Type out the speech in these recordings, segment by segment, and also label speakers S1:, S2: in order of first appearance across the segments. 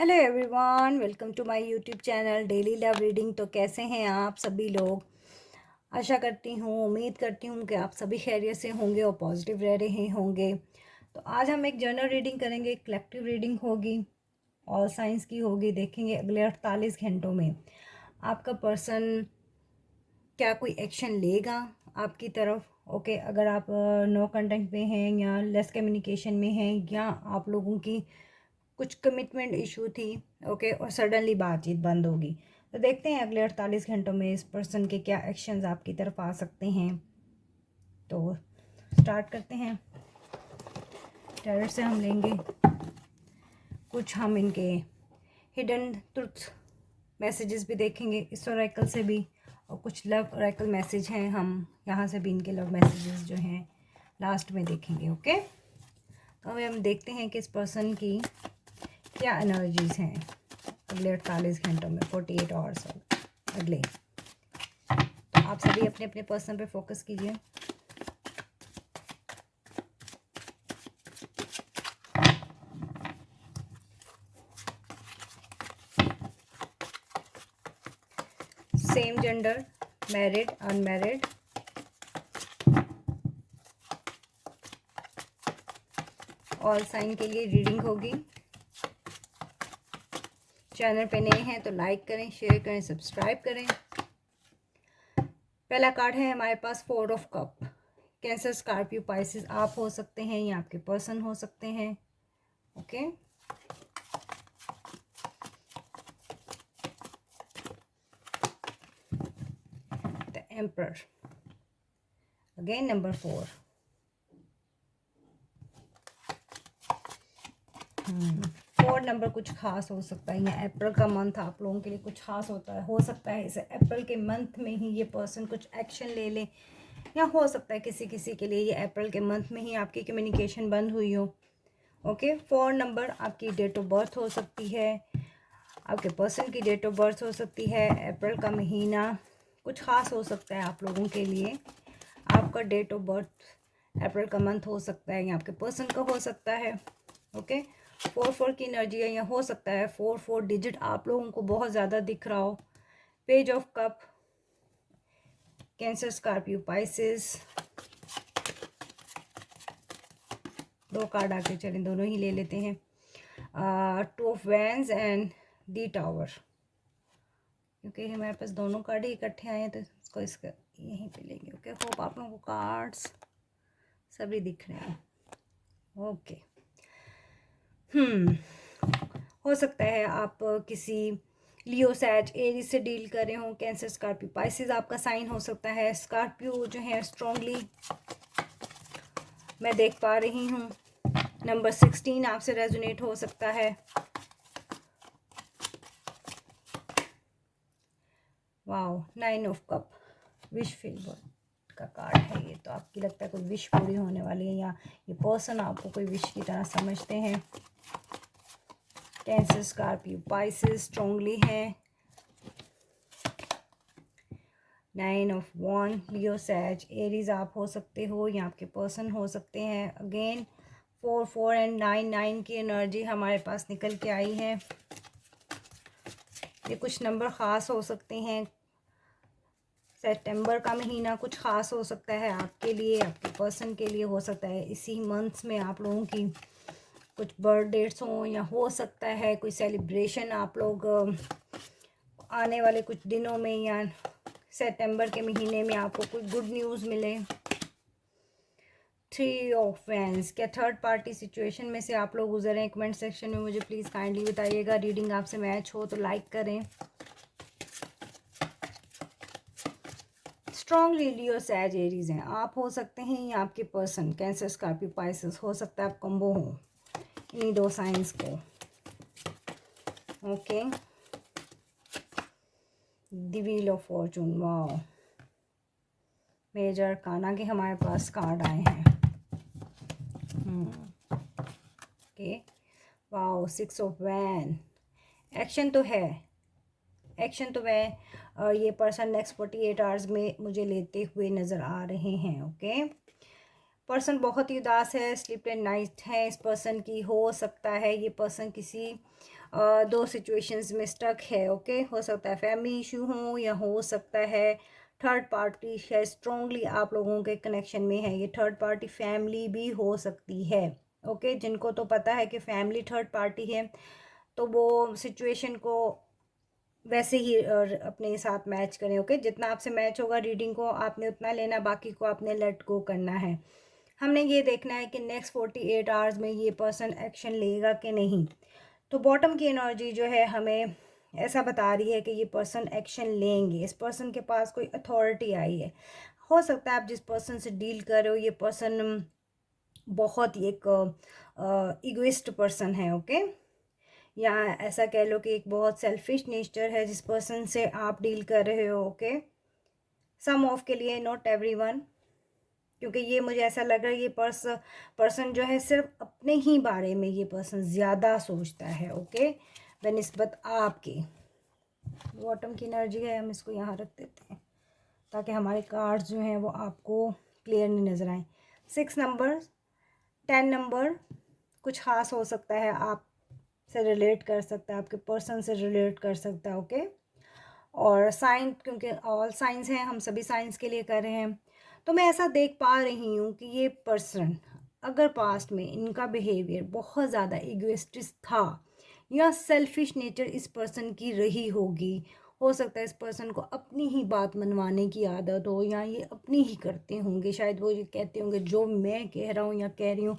S1: Hello everyone, welcome to my YouTube channel daily love reading. तो कैसे हैं आप सभी लोग? आशा करती हूँ, उम्मीद करती हूँ कि आप सभी खैरियत से होंगे और पॉजिटिव रह रहे होंगे। तो आज हम एक जनरल रीडिंग करेंगे, कलेक्टिव रीडिंग होगी, ऑल साइंस की होगी। देखेंगे अगले 48 घंटों में आपका पर्सन क्या कोई एक्शन लेगा आपकी तरफ। ओके, अगर आप नो कंटेंट में हैं या लेस कम्युनिकेशन में हैं या आप लोगों की कुछ कमिटमेंट इशू थी, ओके, और सडनली बातचीत बंद होगी, तो देखते हैं अगले 48 घंटों में इस पर्सन के क्या एक्शंस आपकी तरफ आ सकते हैं। तो स्टार्ट करते हैं। टैरर से हम लेंगे कुछ, हम इनके हिडन ट्रुथ मैसेजेस भी देखेंगे, इस ओरेकल से भी, और कुछ लव ओरेकल मैसेज हैं, हम यहाँ से भी इनके लव मैसेजेस जो हैं लास्ट में देखेंगे। ओके, तो अभी हम देखते हैं कि इस पर्सन की क्या एनर्जीज हैं अगले 48 घंटों में, 48 आवर्स अगले। तो आप सभी अपने अपने पर्सन पे फोकस कीजिए। Same gender, married, unmarried, all sign के लिए रीडिंग होगी। चैनल पे नए हैं तो लाइक करें, शेयर करें, सब्सक्राइब करें। पहला कार्ड है हमारे पास 4 of cup. Cancer, Scorpio, Pisces आप हो सकते हैं या आपके पर्सन हो सकते हैं। Okay, the emperor, again number 4। 4 number कुछ खास हो सकता है, या अप्रैल का मंथ आप लोगों के लिए कुछ खास होता है, हो सकता है इसे अप्रैल के मंथ में ही ये पर्सन कुछ एक्शन ले ले, या हो सकता है किसी किसी के लिए ये अप्रैल के मंथ में ही आपकी कम्युनिकेशन बंद हुई हो। ओके, 4 नंबर आपकी डेट ऑफ बर्थ हो सकती है, आपके पर्सन की डेट ऑफ बर्थ हो सकती है, अप्रैल का महीना कुछ खास हो सकता है आप लोगों के लिए, आपका डेट ऑफ बर्थ अप्रैल का मंथ हो सकता है या आपके पर्सन का हो सकता है। ओके, 4 की एनर्जी है, या हो सकता है 4 डिजिट आप लोगों को बहुत ज़्यादा दिख रहा हो। Page of cup, cancer, Scorpio, Pisces. 2 card आके चलें, दोनों ही ले लेते हैं। 2 of wands and the tower, क्योंकि हमारे पास दोनों कार्ड ही इकट्ठे आए हैं तो इसको इसका यहीं पे लेंगे। ओके, होप आप लोगों को कार्ड्स सभी दिख रहे हैं। ओके, हो सकता है आप किसी लियो, सैज, एरीज से डील कर रहे हो। कैंसर, स्कॉर्पियो, पाइसेस आपका साइन हो सकता है। स्कॉर्पियो जो है स्ट्रांगली मैं देख पा रही हूँ। नंबर 16 आपसे रेजोनेट हो सकता है। Wow, 9 of cup, wish fulfil का कार्ड है ये। तो आपकी लगता है कोई विश पूरी होने वाली है, या ये पर्सन आपको कोई विश की तरह समझते हैं। कैंसर, स्कॉर्पियो, पाइसेस स्ट्रांगली है। 9 ऑफ वन, लियो, सैज, एरीज आप हो सकते हो या आपके पर्सन हो सकते हैं। अगेन 4 एंड 9 की एनर्जी हमारे पास निकल के आई है। ये कुछ नंबर ख़ास हो सकते हैं। सितंबर का महीना कुछ ख़ास हो सकता है आपके लिए, आपके पर्सन के लिए हो सकता है इसी मंथ्स में आप लोगों की कुछ बर्थ डेट्स हों, या हो सकता है कोई सेलिब्रेशन आप लोग आने वाले कुछ दिनों में, या सितंबर के महीने में आपको कोई गुड न्यूज़ मिले। 3 ऑफ वैंड्स, क्या थर्ड पार्टी सिचुएशन में से आप लोग गुजर रहे हैं? कमेंट सेक्शन में मुझे प्लीज़ काइंडली बताइएगा। रीडिंग आपसे मैच हो तो लाइक करें। स्ट्रॉन्गली लियो, सैज, एरीज हैं आप हो सकते हैं, या आपके पर्सन कैंसर, स्कॉर्पियो, पाइसेस हो सकता है आप कम्बो हो इन्हीं 2 साइंस को। Okay, the wheel of fortune, wow, major arcana के हमारे पास कार्ड आए हैं। ओके, वाओ, 6 ऑफ वैन। एक्शन तो है, एक्शन तो मैं ये पर्सन नेक्स्ट 48 आवर्स में मुझे लेते हुए नज़र आ रहे हैं। ओके, पर्सन बहुत ही उदास है, स्लीपलेस नाइट है इस पर्सन की। हो सकता है ये पर्सन किसी दो सिचुएशंस में स्टक है। ओके, हो सकता है फैमिली इशू हो या हो सकता है थर्ड पार्टी है स्ट्रांगली आप लोगों के कनेक्शन में है। ये थर्ड पार्टी फैमिली भी हो सकती है। ओके, जिनको तो पता है कि फैमिली थर्ड पार्टी है तो वो सिचुएशन को वैसे ही अपने साथ मैच करें। ओके, जितना आपसे मैच होगा रीडिंग को आपने उतना लेना, बाकी को आपने लेट गो करना है। हमने ये देखना है कि नेक्स्ट 48 आवर्स में ये पर्सन एक्शन लेगा कि नहीं। तो बॉटम की एनर्जी जो है हमें ऐसा बता रही है कि ये पर्सन एक्शन लेंगे। इस पर्सन के पास कोई अथॉरिटी आई है। हो सकता है आप जिस पर्सन से डील कर रहे हो ये पर्सन बहुत ही एक इगोइस्ट पर्सन है। ओके, या ऐसा कह लो कि एक बहुत सेल्फिश नेचर है जिस पर्सन से आप डील कर रहे हो। ओके, सम ऑफ के लिए, नॉट एवरीवन, क्योंकि ये मुझे ऐसा लग रहा है ये पर्सन जो है सिर्फ अपने ही बारे में ये पर्सन ज़्यादा सोचता है। ओके, बनिस्बत आपके। बॉटम की एनर्जी है, हम इसको यहाँ रख देते हैं ताकि हमारे कार्ड्स जो हैं वो आपको क्लियर नहीं नज़र आए। 6 नंबर, 10 नंबर कुछ खास हो सकता है, आप से रिलेट कर सकता है, आपके पर्सन से रिलेट कर सकता है। ओके, और साइन, क्योंकि ऑल साइंस हैं, हम सभी साइंस के लिए कर रहे हैं। तो मैं ऐसा देख पा रही हूँ कि ये पर्सन अगर पास्ट में इनका बिहेवियर बहुत ज़्यादा इगोइस्टिक था या सेल्फिश नेचर इस पर्सन की रही होगी। हो सकता है इस पर्सन को अपनी ही बात मनवाने की आदत हो या ये अपनी ही करते होंगे। शायद वो ये कहते होंगे जो मैं कह रहा हूँ या कह रही हूँ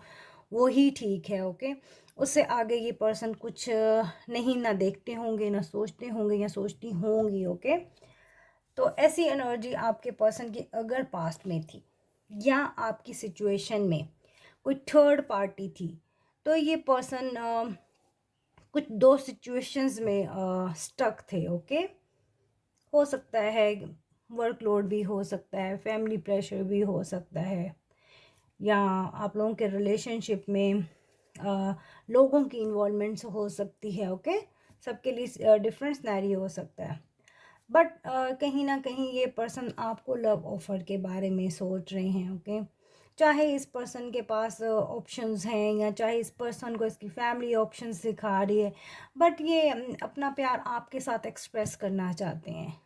S1: वो ही ठीक है। ओके, उससे आगे ये पर्सन कुछ नहीं ना देखते होंगे ना सोचते होंगे या सोचती होंगी। ओके, तो ऐसी एनर्जी आपके पर्सन की अगर पास्ट में थी या आपकी सिचुएशन में कोई थर्ड पार्टी थी तो ये पर्सन कुछ दो सिचुएशंस में स्टक थे। ओके, हो सकता है वर्कलोड भी हो सकता है, फैमिली प्रेशर भी हो सकता है, या आप लोगों के रिलेशनशिप में लोगों की इन्वॉल्वमेंट्स हो सकती है। ओके, सबके लिए डिफरेंट सिनेरियो हो सकता है। बट कहीं ना कहीं ये पर्सन आपको लव ऑफर के बारे में सोच रहे हैं। ओके, चाहे इस पर्सन के पास ऑप्शंस हैं या चाहे इस पर्सन को इसकी फैमिली ऑप्शंस दिखा रही है, बट ये अपना प्यार आपके साथ एक्सप्रेस करना चाहते हैं।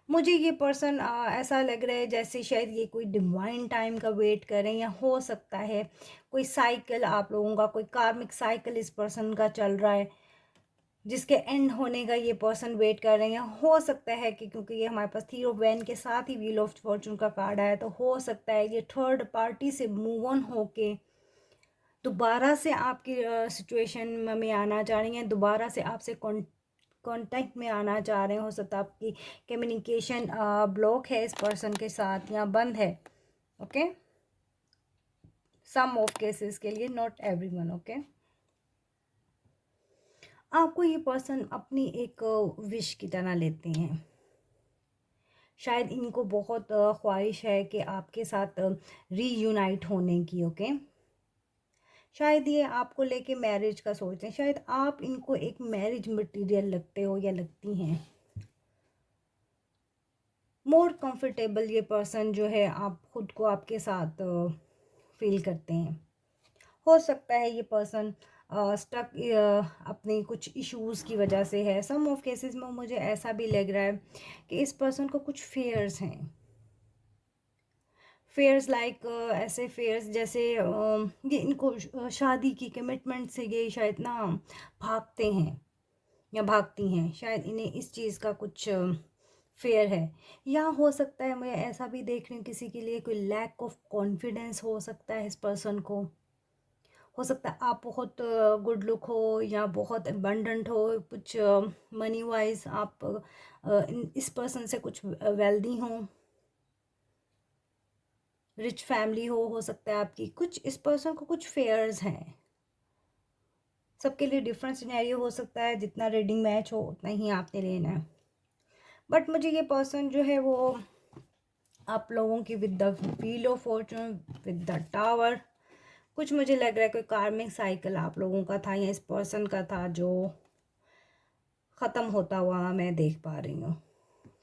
S1: मुझे ये पर्सन ऐसा लग रहा है जैसे शायद ये कोई डिवाइन टाइम का वेट करें, या हो सकता है कोई साइकिल आप लोगों का, कोई कार्मिक साइकिल इस पर्सन का चल रहा है जिसके एंड होने का ये पर्सन वेट कर रहे हैं। हो सकता है कि क्योंकि ये हमारे पास थ्री ऑफ वैन के साथ ही व्हील ऑफ फॉर्चून का कार्ड आया, तो हो सकता है ये थर्ड पार्टी से मूव ऑन होके दोबारा से आपकी सिचुएशन में आना चाह रही हैं, दोबारा से आपसे कांटेक्ट में आना चाह रहे हैं। हो सकता है आपकी कम्युनिकेशन ब्लॉक है इस पर्सन के साथ या बंद है। ओके, सम ऑफ केसेस के लिए, नॉट एवरीवन। ओके, आपको ये पर्सन अपनी एक विश की तरह लेते हैं। शायद इनको बहुत ख्वाहिश है कि आपके साथ रीयूनाइट होने की। ओके, शायद ये आपको लेके मैरिज का सोचते हैं, शायद आप इनको एक मैरिज मटेरियल लगते हो या लगती हैं। मोर कंफर्टेबल ये पर्सन जो है आप खुद को आपके साथ फील करते हैं। हो सकता है ये पर्सन स्टक अपने कुछ इश्यूज़ की वजह से है। सम ऑफ केसेस में मुझे ऐसा भी लग रहा है कि इस पर्सन को कुछ फेयर्स हैं। फेयर्स लाइक ऐसे फेयर्स जैसे ये इनको शादी की कमिटमेंट से ये शायद ना भागते हैं या भागती हैं। शायद इन्हें इस चीज़ का कुछ फेयर है, या हो सकता है मैं ऐसा भी देख रही हूँ किसी के लिए कोई लैक ऑफ कॉन्फिडेंस हो सकता है इस पर्सन को। हो सकता है आप बहुत गुड लुक हो या बहुत एबंडेंट हो, कुछ मनी वाइज आप इस पर्सन से कुछ वेल्दी हो, रिच फैमिली हो सकता है आपकी। कुछ इस पर्सन को कुछ फेयर्स हैं। सबके लिए डिफरेंट सिनेरियो हो सकता है, जितना रीडिंग मैच हो उतना ही आपने लेना है। बट मुझे ये पर्सन जो है वो आप लोगों की with the wheel of Fortune, with the tower, कुछ मुझे लग रहा है कोई कार्मिक साइकिल आप लोगों का था या इस पर्सन का था जो ख़त्म होता हुआ मैं देख पा रही हूँ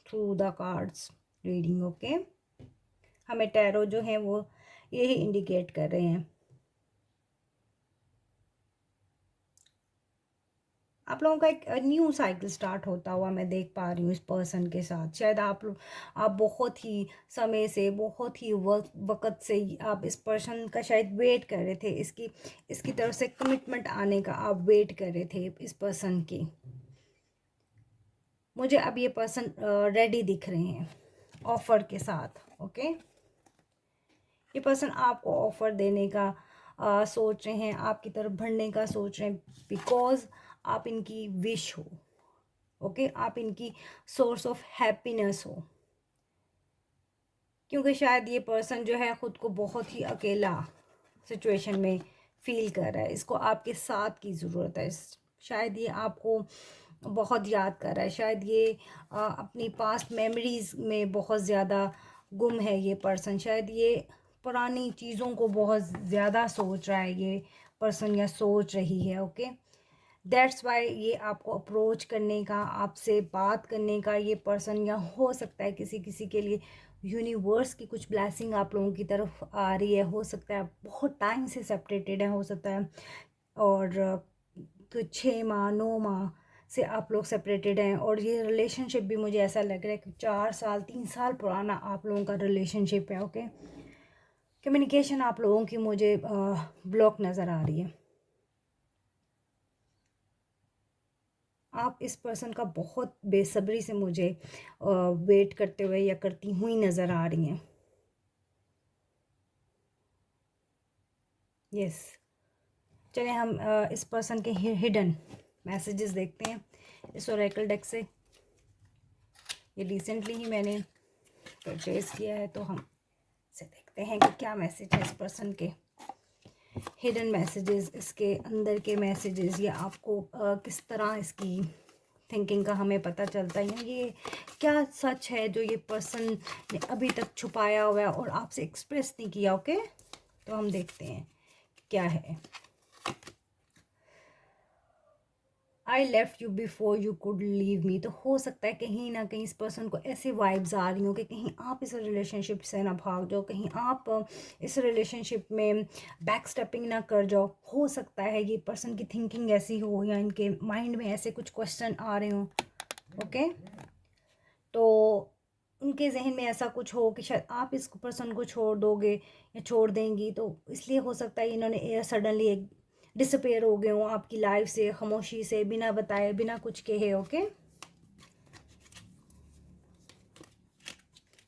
S1: through the cards reading. Okay, हमें टैरो जो है वो यही इंडिकेट कर रहे हैं। आप लोगों का एक न्यू साइकिल स्टार्ट होता हुआ मैं देख पा रही हूँ इस पर्सन के साथ। शायद आप बहुत ही समय से, बहुत ही वक्त से आप इस पर्सन का शायद वेट कर रहे थे, इसकी तरफ से कमिटमेंट आने का आप वेट कर रहे थे इस पर्सन की। मुझे अब ये पर्सन रेडी दिख रहे हैं ऑफर के साथ। ओके, ये पर्सन आपको ऑफर देने का सोच रहे हैं, आपकी तरफ बढ़ने का सोच रहे हैं, बिकॉज आप इनकी विश हो। ओके, आप इनकी सोर्स ऑफ हैप्पीनेस हो। क्योंकि शायद ये पर्सन जो है ख़ुद को बहुत ही अकेला सिचुएशन में फील कर रहा है, इसको आपके साथ की ज़रूरत है। शायद ये आपको बहुत याद कर रहा है, शायद ये अपनी पास्ट मेमोरीज़ में बहुत ज़्यादा गुम है ये पर्सन। शायद ये पुरानी चीज़ों को बहुत ज़्यादा सोच रहा है ये पर्सन, या सोच रही है। ओके, दैट्स वाई ये आपको अप्रोच करने का, आपसे बात करने का ये पर्सन, या हो सकता है किसी किसी के लिए यूनिवर्स की कुछ ब्लेसिंग आप लोगों की तरफ आ रही है। हो सकता है आप बहुत टाइम से सेपरेटेड हैं, हो सकता है, और कुछ 6 माह 9 माह से आप लोग सेपरेटेड हैं, और ये रिलेशनशिप भी मुझे ऐसा लग रहा है कि 4 साल 3 साल पुराना आप लोगों का रिलेशनशिप है। ओके, कम्युनिकेशन आप लोगों की मुझे ब्लॉक नज़र आ रही है। आप इस पर्सन का बहुत बेसब्री से मुझे वेट करते हुए या करती हुई नज़र आ रही हैं। यस, चलिए हम इस पर्सन के हिडन मैसेजेस देखते हैं इस ओरेकल डेक से। ये रिसेंटली ही मैंने परचेज़ किया है, तो हम इसे देखते हैं कि क्या मैसेज है इस पर्सन के हिडन मैसेजेस, इसके अंदर के मैसेजेस, या आपको किस तरह इसकी थिंकिंग का हमें पता चलता है, ये क्या सच है जो ये पर्सन ने अभी तक छुपाया हुआ है और आपसे एक्सप्रेस नहीं किया। ओके, तो हम देखते हैं क्या है। I left you before you could leave me. तो हो सकता है कहीं ना कहीं इस पर्सन को ऐसे वाइब्स आ रही हो कि कहीं आप इस रिलेशनशिप से ना भाग जाओ, कहीं आप इस रिलेशनशिप में बैक स्टेपिंग ना कर जाओ। हो सकता है ये पर्सन की थिंकिंग ऐसी हो, या इनके माइंड में ऐसे कुछ क्वेश्चन आ रहे हो। ओके, तो उनके जहन में ऐसा कुछ हो कि शायद आप इस पर्सन को छोड़ दोगे या छोड़ देंगी, तो इसलिए हो सकता है इन्होंने सडनली एक डिसअपेयर हो गए हो आपकी लाइफ से, खामोशी से, बिना बताए, बिना कुछ कहे। ओके,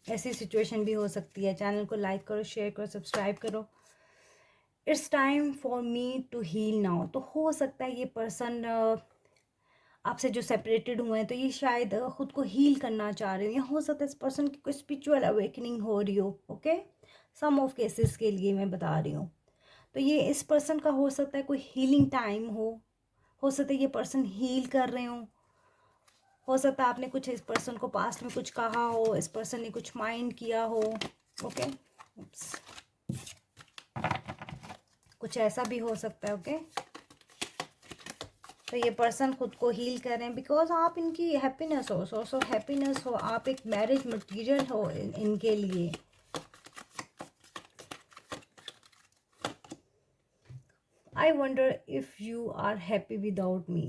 S1: ऐसी सिचुएशन भी हो सकती है। चैनल को लाइक करो, शेयर करो, सब्सक्राइब करो। It's time for me to heal now. तो हो सकता है ये पर्सन आपसे जो सेपरेटेड हुए हैं, तो ये शायद ख़ुद को हील करना चाह रहे हो, या हो सकता है इस पर्सन की कोई स्पिरिचुअल अवेकनिंग हो रही हो। ओके, सम ऑफ केसेस के लिए मैं बता रही हूँ। तो ये इस पर्सन का हो सकता है कोई हीलिंग टाइम हो सकता है ये पर्सन हील कर रहे हो सकता है आपने कुछ इस पर्सन को पास्ट में कुछ कहा हो, इस पर्सन ने कुछ माइंड किया हो। ओके, कुछ ऐसा भी हो सकता है। ओके, तो ये पर्सन खुद को हील कर रहे हैं बिकॉज आप इनकी हैप्पीनेस हो, सोर्स ऑफ हैप्पीनेस हो, आप एक मैरिज मटेरियल हो इनके लिए। I wonder if you are happy without me.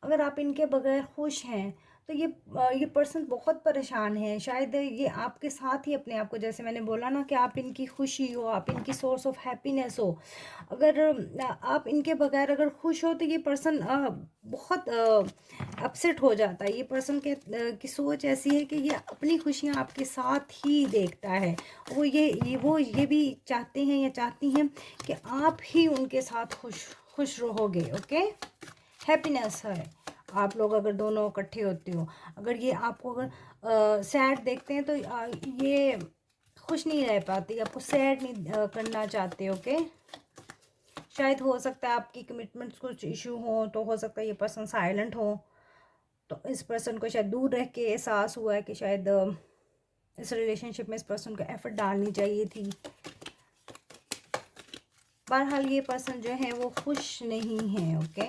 S1: अगर आप इनके बगैर खुश हैं, तो ये पर्सन बहुत परेशान है। शायद ये आपके साथ ही अपने आप को, जैसे मैंने बोला ना कि आप इनकी खुशी हो, आप इनकी सोर्स ऑफ हैप्पीनेस हो। अगर आप इनके बगैर अगर खुश हो, तो ये पर्सन बहुत अपसेट हो जाता है। ये पर्सन की सोच ऐसी है कि ये अपनी खुशियाँ आपके साथ ही देखता है। वो ये भी चाहते हैं या चाहती हैं कि आप ही उनके साथ खुश रहोगे। ओके, हैप्पीनेस है। आप लोग अगर दोनों इकट्ठे होते हो, अगर ये आपको अगर सैड देखते हैं, तो ये खुश नहीं रह पाती, आपको सैड नहीं करना चाहते। ओके, शायद हो सकता है आपकी कमिटमेंट्स कुछ इशू हो, तो हो सकता है ये पर्सन साइलेंट हो। तो इस पर्सन को शायद दूर रह के एहसास हुआ है कि शायद इस रिलेशनशिप में इस पर्सन को एफर्ट डालनी चाहिए थी। बहरहाल ये पर्सन जो है वो खुश नहीं है। ओके,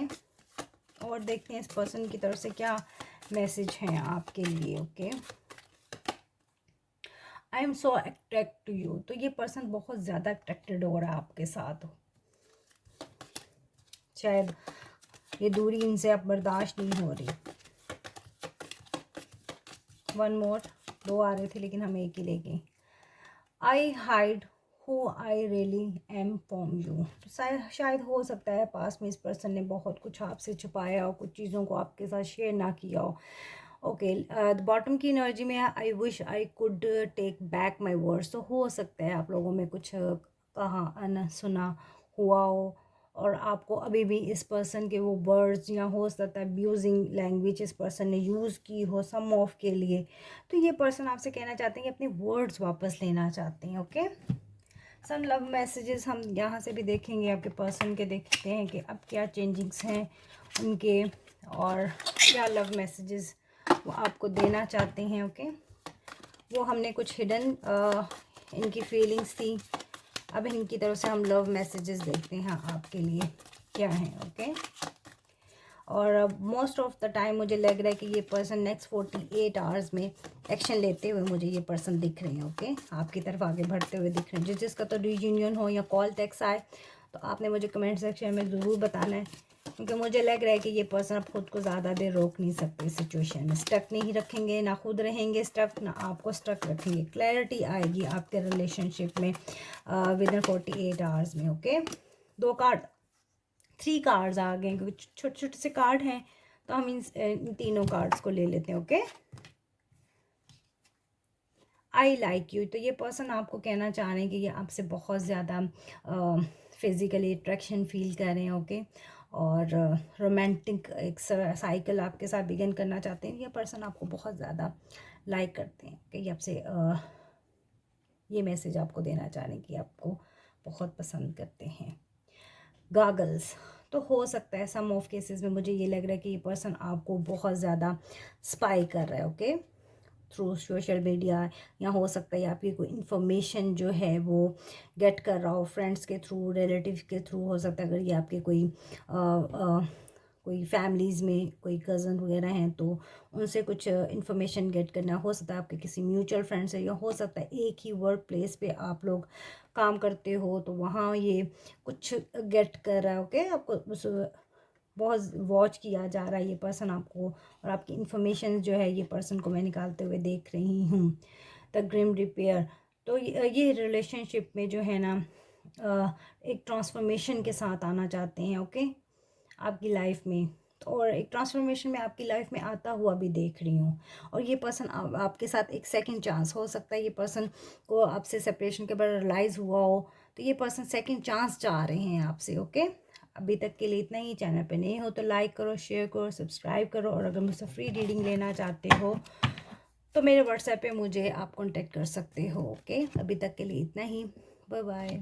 S1: और देखते हैं इस पर्सन की तरफ से क्या मैसेज है आपके लिए। Okay, I am so attract to you. तो ये पर्सन बहुत ज़्यादा अट्रैक्टेड हो रहा है आपके साथ। शायद ये दूरी इनसे अब बर्दाश्त नहीं हो रही। वन मोर, 2 आ रहे थे लेकिन हम एक ही ले गए। आई hide who I really am from you. तो शायद हो सकता है पास में इस पर्सन ने बहुत कुछ आपसे छुपाया हो, कुछ चीज़ों को आपके साथ शेयर ना किया हो। ओके, द बॉटम की एनर्जी में है I wish I could take back my words. तो हो सकता है आप लोगों में कुछ कहा अनसुना हुआ हो और आपको अभी भी इस पर्सन के वो वर्ड्स, या हो सकता है अब्यूजिंग लैंग्वेज इस पर्सन ने यूज़ की हो सम ऑफ के लिए। तो ये पर्सन आपसे कहना चाहते हैं कि अपने वर्ड्स वापस लेना चाहते हैं। ओके, सम लव मैसेजेस हम यहाँ से भी देखेंगे, आपके पर्सन के देखते हैं कि अब क्या चेंजिंग्स हैं उनके और क्या लव मैसेजेस वो आपको देना चाहते हैं। ओके, वो हमने कुछ हिडन इनकी फीलिंग्स थी, अब इनकी तरफ से हम लव मैसेजेस देखते हैं आपके लिए क्या हैं। ओके, और मोस्ट ऑफ द टाइम मुझे लग रहा है कि ये पर्सन नेक्स्ट 48 आवर्स में एक्शन लेते हुए मुझे ये पर्सन दिख रहे हैं। ओके, आपकी तरफ आगे बढ़ते हुए दिख रहे हैं। जिसका तो रीयूनियन हो या कॉल टेक्स्ट आए तो आपने मुझे कमेंट सेक्शन में ज़रूर बताना है, क्योंकि मुझे लग रहा है कि ये पर्सन अब खुद को ज़्यादा देर रोक नहीं सकते इस सिचुएशन में। स्टक नहीं रखेंगे, ना खुद रहेंगे स्टक, ना आपको स्टक रखेंगे। क्लैरिटी आएगी आपके रिलेशनशिप में विद इन 48 आवर्स में। ओके, 2 कार्ड 3 कार्ड्स आ गए, क्योंकि छोटे छोटे से कार्ड हैं तो हम इन तीनों कार्ड्स को ले लेते हैं। Okay, I like you. तो ये पर्सन आपको कहना चाह रहे हैं कि ये आपसे बहुत ज़्यादा फिज़िकली अट्रैक्शन फील कर रहे हैं। ओके, और रोमांटिक एक साइकिल आपके साथ बिगिन करना चाहते हैं। ये पर्सन आपको बहुत ज़्यादा लाइक करते हैं कि ये आपसे ये मैसेज आपको देना चाह रहे हैं कि आपको बहुत पसंद करते हैं। गागल्स, तो हो सकता है सम ऑफ केसेस में मुझे ये लग रहा है कि ये पर्सन आपको बहुत ज़्यादा स्पाई कर रहा है। ओके, थ्रू सोशल मीडिया, या हो सकता है आपकी कोई इन्फॉर्मेशन जो है वो गेट कर रहा हो फ्रेंड्स के थ्रू, रिलेटिव के थ्रू। हो सकता है अगर ये आपके कोई फैमिलीज़ में कोई कज़न वगैरह हैं तो उनसे कुछ इन्फॉर्मेशन गेट करना। हो सकता है आपके किसी म्यूचुअल फ्रेंड से, या हो सकता है एक ही वर्क प्लेस पे आप लोग काम करते हो तो वहाँ ये कुछ गेट कर रहा है। ओके, आपको उस बहुत वॉच किया जा रहा है ये पर्सन आपको, और आपकी इन्फॉर्मेशन जो है ये पर्सन को मैं निकालते हुए देख रही हूँ। द ग्रिम रिपेयर, तो ये रिलेशनशिप में जो है ना एक ट्रांसफॉर्मेशन के साथ आना चाहते हैं। ओके, आपकी लाइफ में, और एक ट्रांसफॉर्मेशन में आपकी लाइफ में आता हुआ भी देख रही हूँ। और ये पर्सन आपके साथ एक सेकंड चांस, हो सकता है ये पर्सन को आपसे सेपरेशन के बाद रियलाइज़ हुआ हो तो ये पर्सन सेकंड चांस चाह रहे हैं आपसे। ओके, अभी तक के लिए इतना ही। चैनल पे नए हो तो लाइक करो, शेयर करो, सब्सक्राइब करो, और अगर मुझसे फ्री रीडिंग लेना चाहते हो तो मेरे व्हाट्सएप पे मुझे आप कांटेक्ट कर सकते हो। ओके, अभी तक के लिए इतना ही। Bye bye.